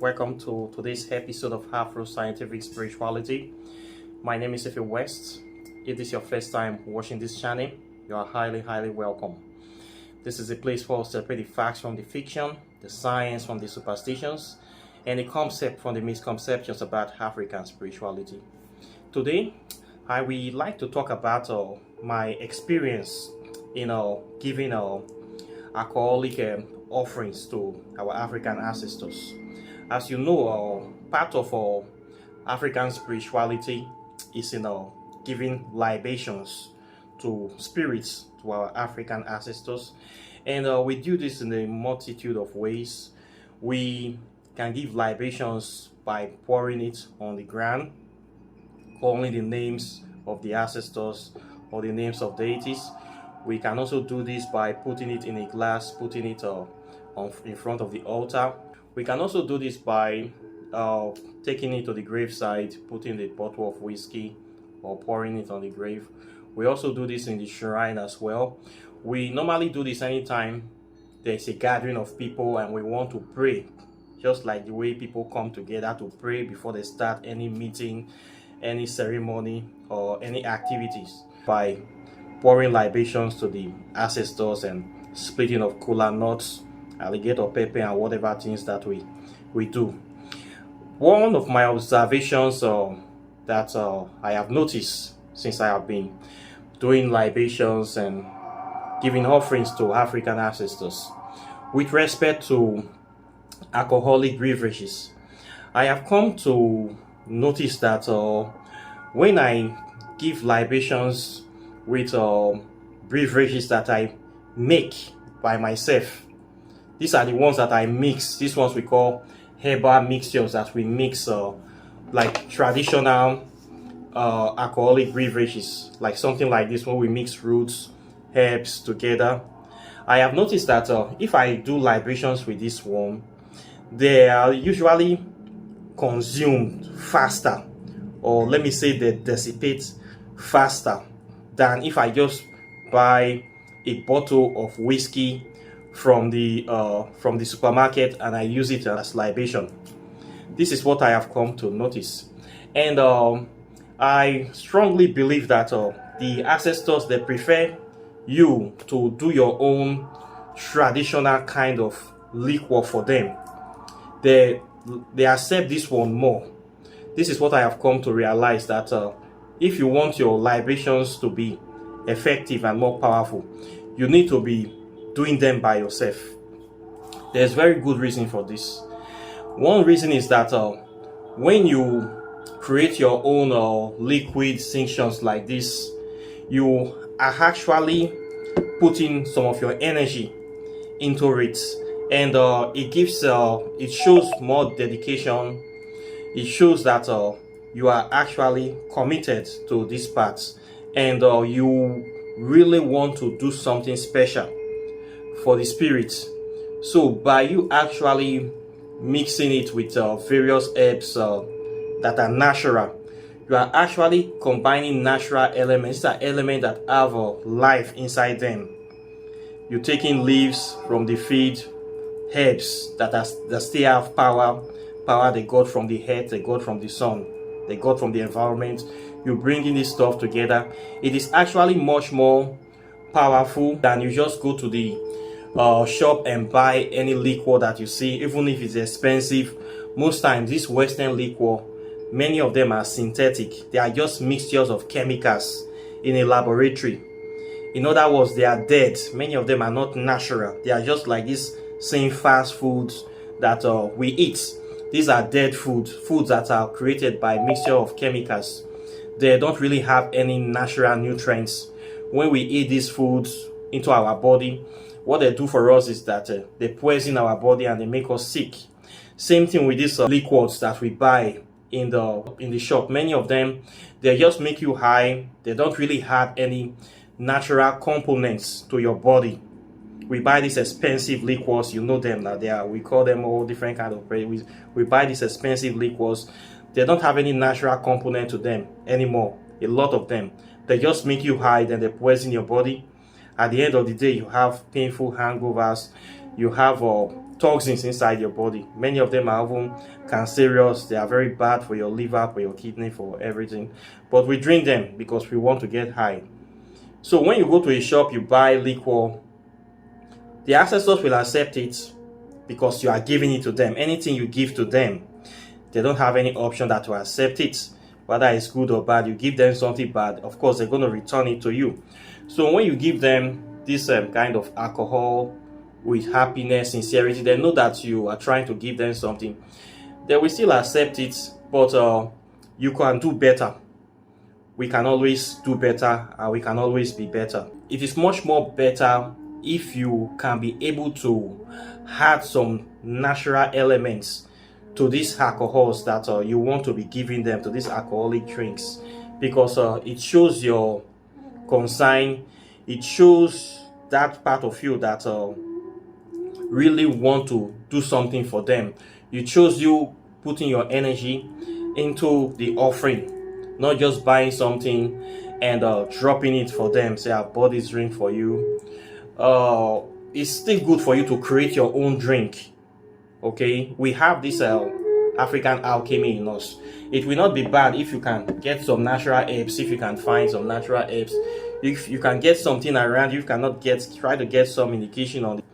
welcome to today's episode of Afro Scientific Spirituality. My name is Ife West. If this is your first time watching this channel, you are highly welcome. This is a place for us to separate the facts from the fiction, the science from the superstitions, and the concept from the misconceptions about African spirituality. Today, I would like to talk about my experience in giving alcoholic offerings to our African ancestors. As you know, part of African spirituality is giving libations to spirits, to our African ancestors, and we do this in a multitude of ways. We can give libations by pouring it on the ground, calling the names of the ancestors or the names of deities. We can also do this by putting it in a glass, putting it in front of the altar. We can also do this by taking it to the graveside, putting the bottle of whiskey or pouring it on the grave. We also do this in the shrine as well. We normally do this anytime there's a gathering of people and we want to pray, just like the way people come together to pray before they start any meeting, any ceremony, or any activities, by pouring libations to the ancestors and splitting of kola nuts, alligator pepper, and whatever things that we do. One of my observations that I have noticed since I have been doing libations and giving offerings to African ancestors with respect to alcoholic beverages, I have come to notice that when I give libations with beverages that I make by myself, these are the ones that I mix. These ones we call herbal mixtures that we mix like traditional alcoholic beverages, like something like this, when we mix roots, herbs together. I have noticed that if I do libations with this one, they are usually consumed faster, or let me say they dissipate faster than if I just buy a bottle of whiskey from the supermarket and I use it as libation. This is what I have come to notice, and I strongly believe that the ancestors, they prefer you to do your own traditional kind of liquor for them. They accept this one more. This is what I have come to realize, that if you want your libations to be effective and more powerful, you need to be doing them by yourself. There's very good reason for this. One reason is that when you create your own liquid tinctions like this, you are actually putting some of your energy into it, and it shows more dedication. It shows that you are actually committed to this part, and you really want to do something special for the spirit. So by you actually mixing it with various herbs that are natural, you are actually combining natural elements. These are elements that have life inside them. You're taking leaves from the field, herbs that still have power they got from the earth, they got from the sun, they got from the environment. You're bringing this stuff together. It is actually much more powerful than you just go to the shop and buy any liquor that you see, even if it's expensive. Most times this Western liquor, many of them are synthetic. They are just mixtures of chemicals in a laboratory. In other words, they are dead. Many of them are not natural. They are just like this same fast foods that we eat. These are dead foods that are created by mixture of chemicals. They don't really have any natural nutrients. When we eat these foods into our body, what they do for us is that they poison our body and they make us sick. Same thing with these liquids that we buy in the shop. Many of them, they just make you high. They don't really have any natural components to your body. We buy these expensive liquors, you know them now. We call them all different kind of. We buy these expensive liquors. They don't have any natural component to them anymore. A lot of them, they just make you high, then they poison your body. At the end of the day, you have painful hangovers. you have toxins inside your body. Many of them are even cancerous. They are very bad for your liver, for your kidney, for everything. But we drink them because we want to get high. So when you go to a shop, you buy liquor, the ancestors will accept it because you are giving it to them. Anything you give to them, they don't have any option that to accept it. Whether it's good or bad, you give them something bad, of course they're going to return it to you. So when you give them this kind of alcohol with happiness, sincerity, they know that you are trying to give them something. They will still accept it, but you can do better. We can always do better, and we can always be better. It is much more better if you can be able to add some natural elements to these alcohols that you want to be giving them, to these alcoholic drinks, because it shows your concern. It shows that part of you that really want to do something for them. It shows you putting your energy into the offering, not just buying something and dropping it for them. Say, I bought this drink for you. It's still good for you to create your own drink. Okay, we have this African alchemy in us. It will not be bad if you can get some natural herbs, if you can find some natural herbs. If you can get something around, you cannot try to get some indication on it.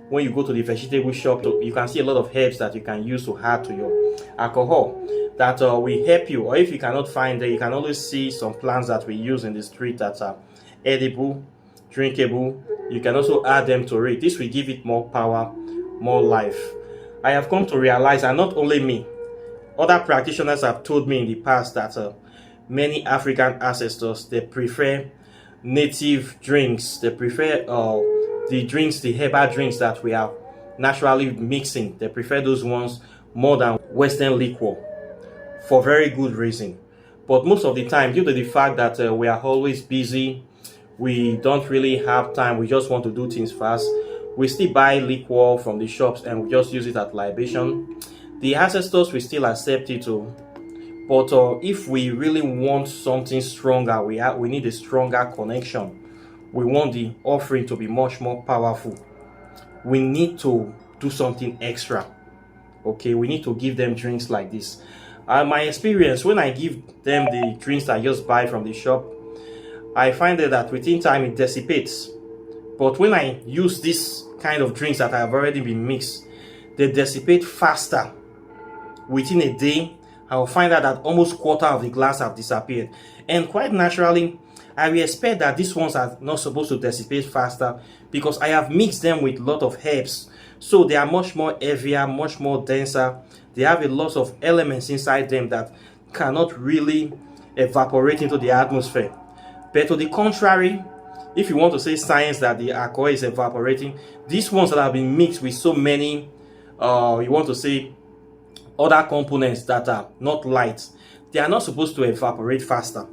When you go to the vegetable shop, you can see a lot of herbs that you can use to add to your alcohol that will help you. Or if you cannot find them, you can always see some plants that we use in the street that are edible, drinkable. You can also add them to it. This will give it more power, more life. I have come to realize, and not only me, other practitioners have told me in the past that many African ancestors, they prefer native drinks. They prefer the herbal drinks that we are naturally mixing. They prefer those ones more than Western liquor for very good reason. But most of the time, due to the fact that we are always busy, we don't really have time, we just want to do things fast, we still buy liquor from the shops and we just use it as libation. The ancestors will still accept it too. But if we really want something stronger, we need a stronger connection. We want the offering to be much more powerful. We need to do something extra. Okay, we need to give them drinks like this. My experience, when I give them the drinks I just buy from the shop, I find that within time it dissipates. But when I use this kind of drinks that have already been mixed, they dissipate faster. Within a day, I will find out that almost quarter of the glass have disappeared. And quite naturally, I will expect that these ones are not supposed to dissipate faster because I have mixed them with a lot of herbs. So they are much more heavier, much more denser. They have a lot of elements inside them that cannot really evaporate into the atmosphere. But to the contrary, if you want to say science that the alcohol is evaporating, these ones that have been mixed with so many, you want to say, other components that are not light, they are not supposed to evaporate faster.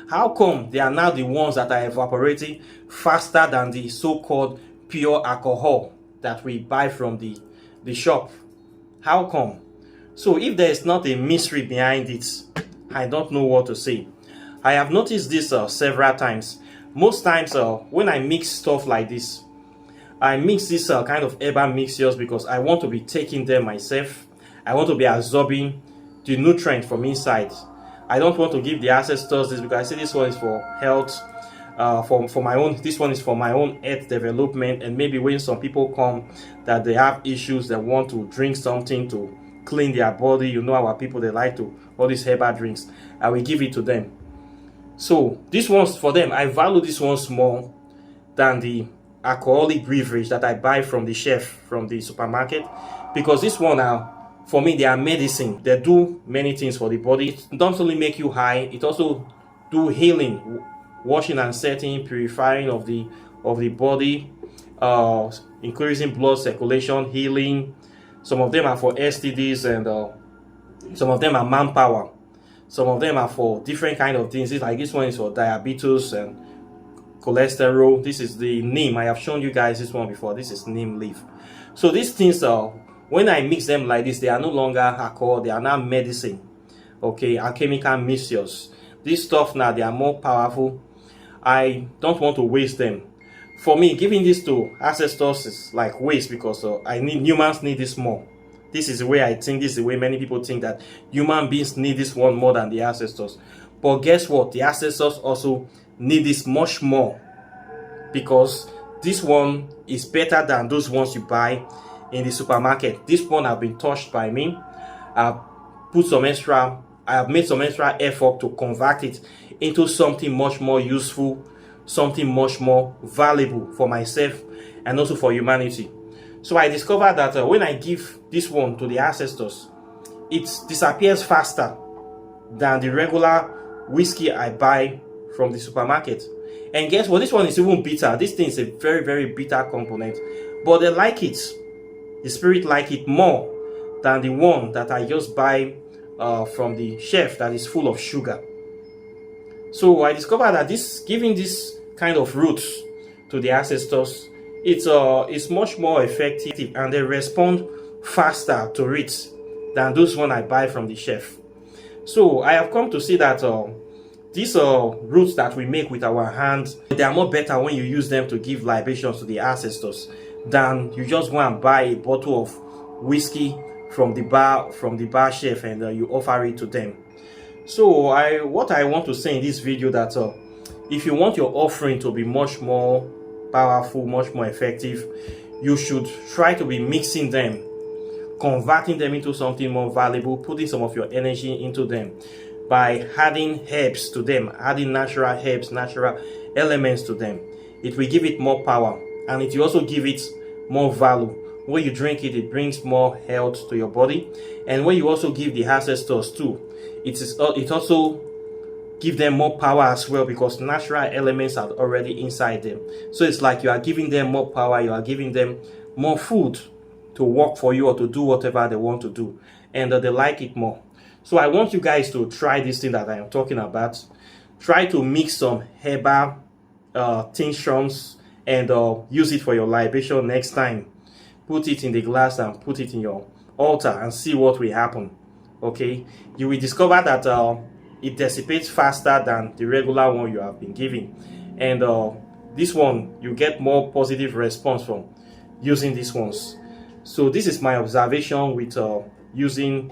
How come they are now the ones that are evaporating faster than the so-called pure alcohol that we buy from the shop? How come? So if there is not a mystery behind it, I don't know what to say. I have noticed this several times. Most times when I mix stuff like this, I mix this kind of herbal mixtures because I want to be taking them myself. I want to be absorbing the nutrient from inside. I don't want to give the ancestors this because I say this one is for health, for my own. This one is for my own health development. And maybe when some people come that they have issues, they want to drink something to clean their body. You know, our people, they like to all these herbal drinks. I will give it to them. So this one's for them. I value this ones more than the alcoholic beverage that I buy from the chef from the supermarket, because this one now, for me, they are medicine. They do many things for the body. It don't only make you high, it also do healing, washing and setting, purifying of the body, increasing blood circulation, healing. Some of them are for STDs, and some of them are manpower. Some of them are for different kind of things. Like this one is for diabetes and cholesterol. This is the neem. I have shown you guys this one before. This is neem leaf. So these things are, when I mix them like this, they are no longer alcohol, they are now medicine. Okay, alchemical mixtures. This stuff now, they are more powerful. I don't want to waste them. for me, giving this to ancestors is like waste, because humans need this more. This is the way I think. This is the way many people think, that human beings need this one more than the ancestors. But guess what? The ancestors also need this much more, because this one is better than those ones you buy in the supermarket. This one have been touched by me. I have made some extra effort to convert it into something much more useful, something much more valuable for myself and also for humanity. So I discovered that when I give this one to the ancestors, it disappears faster than the regular whiskey I buy from the supermarket. And guess what? This one is even bitter. This thing is a very, very bitter component. But they like it. The spirit like it more than the one that I just buy from the shelf that is full of sugar. So I discovered that giving this kind of roots to the ancestors, it's much more effective, and they respond faster to it than those one I buy from the shelf. So I have come to see that these roots that we make with our hands, they are more better when you use them to give libations to the ancestors than you just go and buy a bottle of whiskey from the bar shelf and you offer it to them. So what I want to say in this video, that if you want your offering to be much more powerful, much more effective, you should try to be mixing them, converting them into something more valuable, putting some of your energy into them by adding herbs to them, adding natural herbs, natural elements to them. It will give it more power, and it will also give it more value. When you drink it, it brings more health to your body. And when you also give the ancestors too, it also give them more power as well, because natural elements are already inside them. So it's like you are giving them more power, you are giving them more food to work for you or to do whatever they want to do, and they like it more. So I want you guys to try this thing that I am talking about. Try to mix some herbal tinctures and use it for your libation next time. Put it in the glass and put it in your altar and see what will happen. Okay, you will discover that it dissipates faster than the regular one you have been giving, and this one you get more positive response from using these ones. So this is my observation with using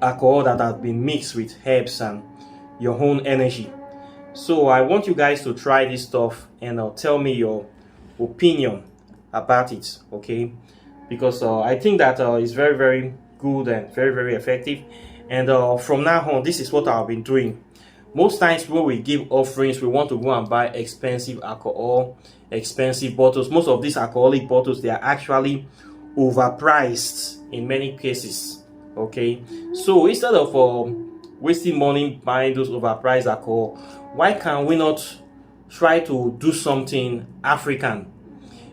alcohol that has been mixed with herbs and your own energy. So I want you guys to try this stuff and tell me your opinion about it, okay? Because I think that it's very, very good and very, very effective. And from now on, this is what I've been doing. Most times when we give offerings, we want to go and buy expensive alcohol, expensive bottles. Most of these alcoholic bottles, they are actually overpriced in many cases, okay? So instead of wasting money buying those overpriced alcohol, why can we not try to do something African?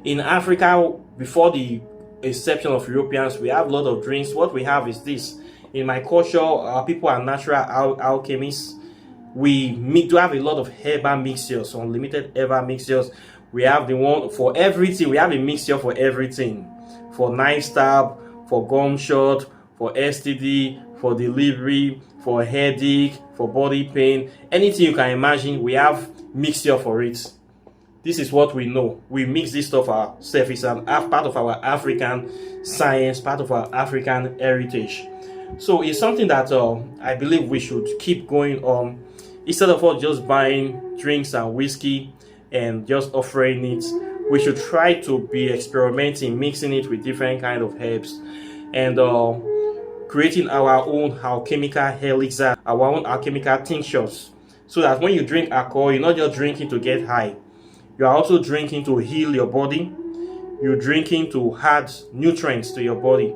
In Africa, before the exception of Europeans, we have a lot of drinks. What we have is this. In my culture, our people are natural alchemists. We do have a lot of herbal mixtures, unlimited herbal mixtures. We have the one for everything. We have a mixture for everything. For knife stab, for gunshot, for STD, for delivery, for headache, for body pain. Anything you can imagine, we have mixture for it. This is what we know. We mix this stuff ourselves. It's part of our African science, part of our African heritage. So it's something that I believe we should keep going on. Instead of us just buying drinks and whiskey and just offering it, we should try to be experimenting, mixing it with different kind of herbs, and creating our own alchemical elixir, our own alchemical tinctures, so that when you drink alcohol, you're not just drinking to get high. You are also drinking to heal your body. You're drinking to add nutrients to your body.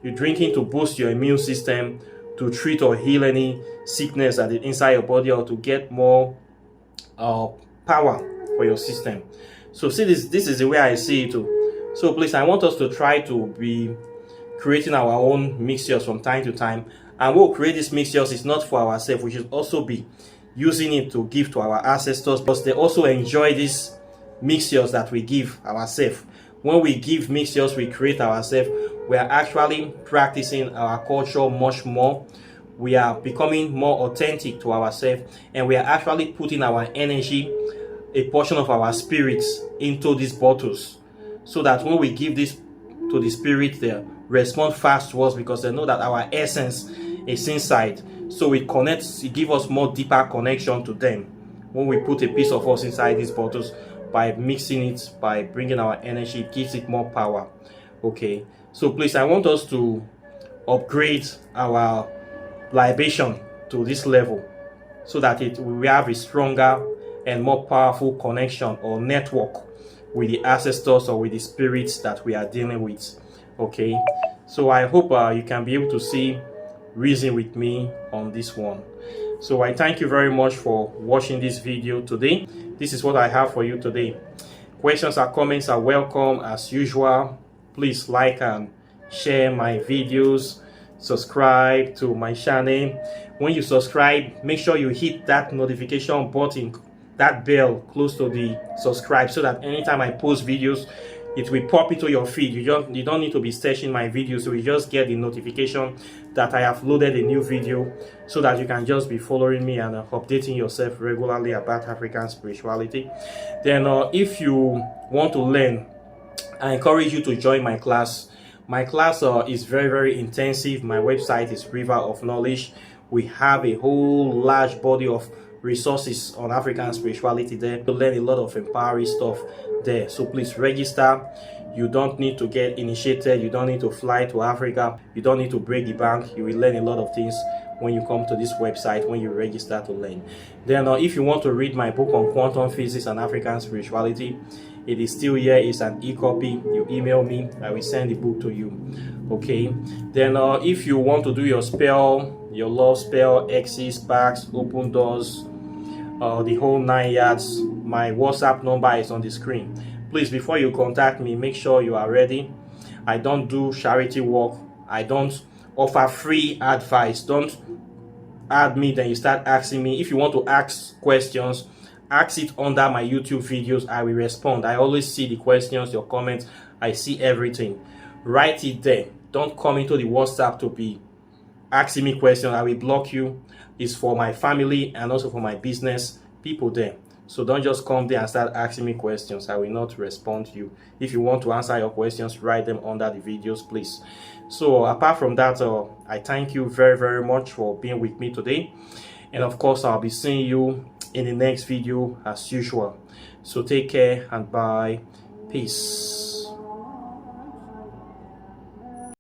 You're drinking to boost your immune system, to treat or heal any sickness that is inside your body, or to get more power for your system. So see, this is the way I see it too. So please, I want us to try to be creating our own mixtures from time to time. And we'll create these mixtures. It's not for ourselves. We should also be using it to give to our ancestors, because they also enjoy these mixtures that we give ourselves. When we give mixtures, we create ourselves. We are actually practicing our culture much more. We are becoming more authentic to ourselves, and we are actually putting our energy, a portion of our spirits into these bottles, so that when we give this to the spirit, they respond fast to us because they know that our essence is inside. So it connects, it gives us more deeper connection to them when we put a piece of us inside these bottles. By mixing it, by bringing our energy, it gives it more power. Okay, so please, I want us to upgrade our libation to this level, so that we have a stronger and more powerful connection or network with the ancestors or with the spirits that we are dealing with. Okay, so I hope you can be able to see reason with me on this one. So I thank you very much for watching this video today. This is what I have for you today. Questions or comments are welcome as usual. Please like and share my videos. Subscribe to my channel. When you subscribe, make sure you hit that notification button, that bell close to the subscribe, so that anytime I post videos, it will pop into your feed. You don't need to be searching my videos, so you just get the notification that I have loaded a new video, so that you can just be following me and updating yourself regularly about African spirituality. Then if you want to learn, I encourage you to join my class. My class is very intensive. My website is River of Knowledge. We have a whole large body of resources on African spirituality there to learn a lot of empowering stuff there. So please register. You don't need to get initiated. You don't need to fly to Africa. You don't need to break the bank. You will learn a lot of things when you come to this website, when you register to learn. Then if you want to read my book on quantum physics and African spirituality, it is still here. It's an e-copy. You email me, I will send the book to you. Okay, then if you want to do your spell, your love spell, X's, packs, open doors, the whole 9 yards, my WhatsApp number is on the screen. Please, before you contact me, make sure you are ready. I don't do charity work. I don't offer free advice. Don't add me, then you start asking me. If you want to ask questions, ask it under my YouTube videos. I will respond. I always see the questions, your comments. I see everything. Write it there. Don't come into the WhatsApp to be asking me questions. I will block you. It's for my family and also for my business people there. So don't just come there and start asking me questions. I will not respond to you. If you want to answer your questions, write them under the videos, please. So apart from that, I thank you very much for being with me today. And of course, I'll be seeing you in the next video as usual. So take care and bye. Peace.